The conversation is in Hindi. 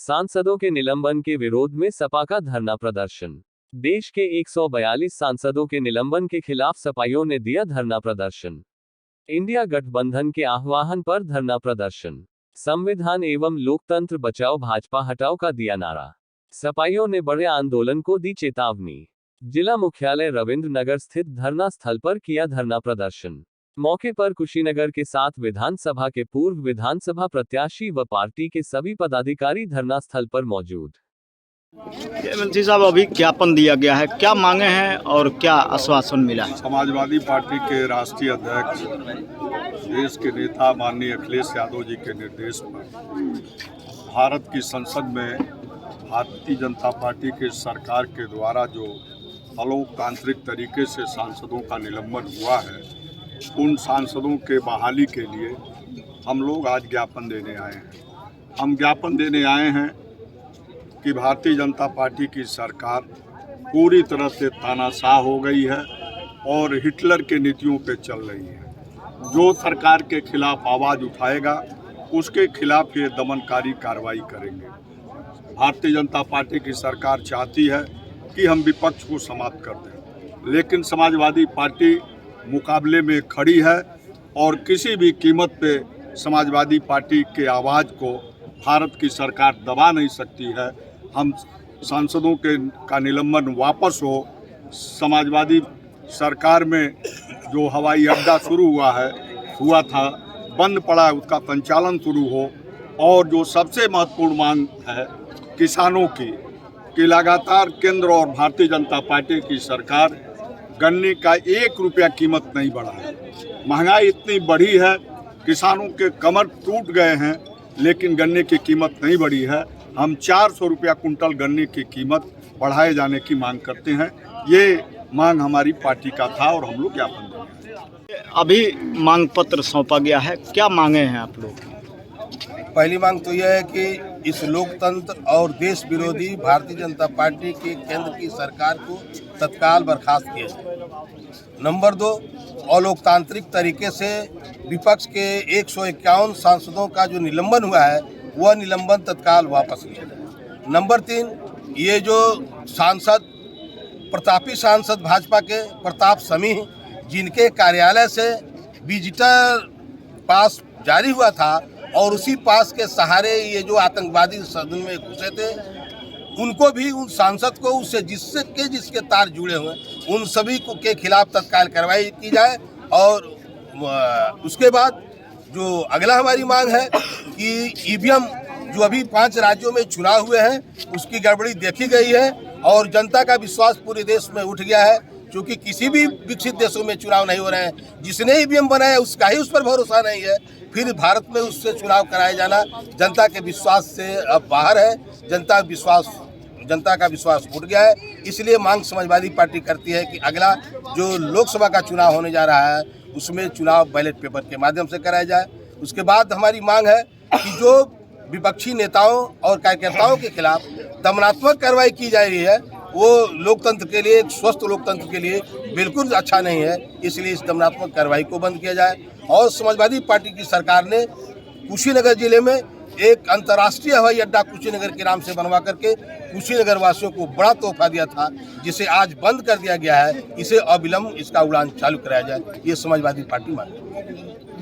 सांसदों के निलंबन के विरोध में सपा का धरना प्रदर्शन। देश के 142 सांसदों के निलंबन के खिलाफ सपाइयों ने दिया धरना प्रदर्शन। इंडिया गठबंधन के आह्वान पर धरना प्रदर्शन। संविधान एवं लोकतंत्र बचाओ भाजपा हटाओ का दिया नारा। सपाइयों ने बड़े आंदोलन को दी चेतावनी। जिला मुख्यालय रविंद्र नगर स्थित धरना स्थल पर किया धरना प्रदर्शन। मौके पर कुशीनगर के साथ विधानसभा के पूर्व विधानसभा प्रत्याशी व पार्टी के सभी पदाधिकारी धरना स्थल पर मौजूद। मंत्री साहब, अभी ज्ञापन दिया गया है, क्या मांगे हैं और क्या आश्वासन मिला है? समाजवादी पार्टी के राष्ट्रीय अध्यक्ष देश के नेता माननीय अखिलेश यादव जी के निर्देश पर भारत की संसद में भारतीय जनता पार्टी के सरकार के द्वारा जो अलोकतांत्रिक तरीके से सांसदों का निलंबन हुआ है, उन सांसदों के बहाली के लिए हम लोग आज ज्ञापन देने आए हैं। हम ज्ञापन देने आए हैं कि भारतीय जनता पार्टी की सरकार पूरी तरह से तानाशाह हो गई है और हिटलर के नीतियों पे चल रही है। जो सरकार के खिलाफ आवाज़ उठाएगा उसके खिलाफ ये दमनकारी कार्रवाई करेंगे। भारतीय जनता पार्टी की सरकार चाहती है कि हम विपक्ष को समाप्त कर दें, लेकिन समाजवादी पार्टी मुकाबले में खड़ी है और किसी भी कीमत पे समाजवादी पार्टी के आवाज़ को भारत की सरकार दबा नहीं सकती है। हम सांसदों का निलंबन वापस हो, समाजवादी सरकार में जो हवाई अड्डा शुरू हुआ था बंद पड़ा है, उसका संचालन शुरू हो। और जो सबसे महत्वपूर्ण मांग है किसानों की कि लगातार केंद्र और भारतीय जनता पार्टी की सरकार गन्ने का 1 रुपया कीमत नहीं बढ़ा है। महंगाई इतनी बढ़ी है, किसानों के कमर टूट गए हैं, लेकिन गन्ने की कीमत नहीं बढ़ी है। हम 400 रुपया कुंटल गन्ने की कीमत बढ़ाए जाने की मांग करते हैं। ये मांग हमारी पार्टी का था और हम लोग ज्ञापन देंगे। अभी मांग पत्र सौंपा गया है, क्या मांगे हैं आप लोग? पहली मांग तो यह है कि इस लोकतंत्र और देश विरोधी भारतीय जनता पार्टी की केंद्र की सरकार को तत्काल बर्खास्त किया जाए। नंबर 2, अलोकतांत्रिक तरीके से विपक्ष के 151 सांसदों का जो निलंबन हुआ है वह निलंबन तत्काल वापस लिया जाए। नंबर 3, ये जो प्रतापी सांसद भाजपा के प्रताप समीह, जिनके कार्यालय से विजिटर पास जारी हुआ था और उसी पास के सहारे ये जो आतंकवादी सदन में घुसे थे, उनको भी, उन सांसद को, उससे जिसके तार जुड़े हुए उन सभी को के खिलाफ तत्काल कार्रवाई की जाए। और उसके बाद जो अगला हमारी मांग है कि ईवीएम जो अभी 5 राज्यों में चुनाव हुए हैं उसकी गड़बड़ी देखी गई है और जनता का विश्वास पूरे देश में उठ गया है, क्योंकि किसी भी विकसित देशों में चुनाव नहीं हो रहे हैं। जिसने ईवीएम बनाया उसका ही उस पर भरोसा नहीं है, फिर भारत में उससे चुनाव कराया जाना जनता के विश्वास से अब बाहर है। जनता का विश्वास उठ गया है। इसलिए मांग समाजवादी पार्टी करती है कि अगला जो लोकसभा का चुनाव होने जा रहा है उसमें चुनाव बैलेट पेपर के माध्यम से कराया जाए। उसके बाद हमारी मांग है कि जो विपक्षी नेताओं और कार्यकर्ताओं के खिलाफ दमनात्मक कार्रवाई की जा रही है वो लोकतंत्र के लिए, एक स्वस्थ लोकतंत्र के लिए बिल्कुल अच्छा नहीं है। इसलिए इस दमनात्मक कार्रवाई को बंद किया जाए। और समाजवादी पार्टी की सरकार ने कुशीनगर जिले में एक अंतर्राष्ट्रीय हवाई अड्डा कुशीनगर के नाम से बनवा करके कुशीनगर वासियों को बड़ा तोहफा दिया था, जिसे आज बंद कर दिया गया है। इसे अविलंब इसका उड़ान चालू कराया जाए, ये समाजवादी पार्टी मांगती है।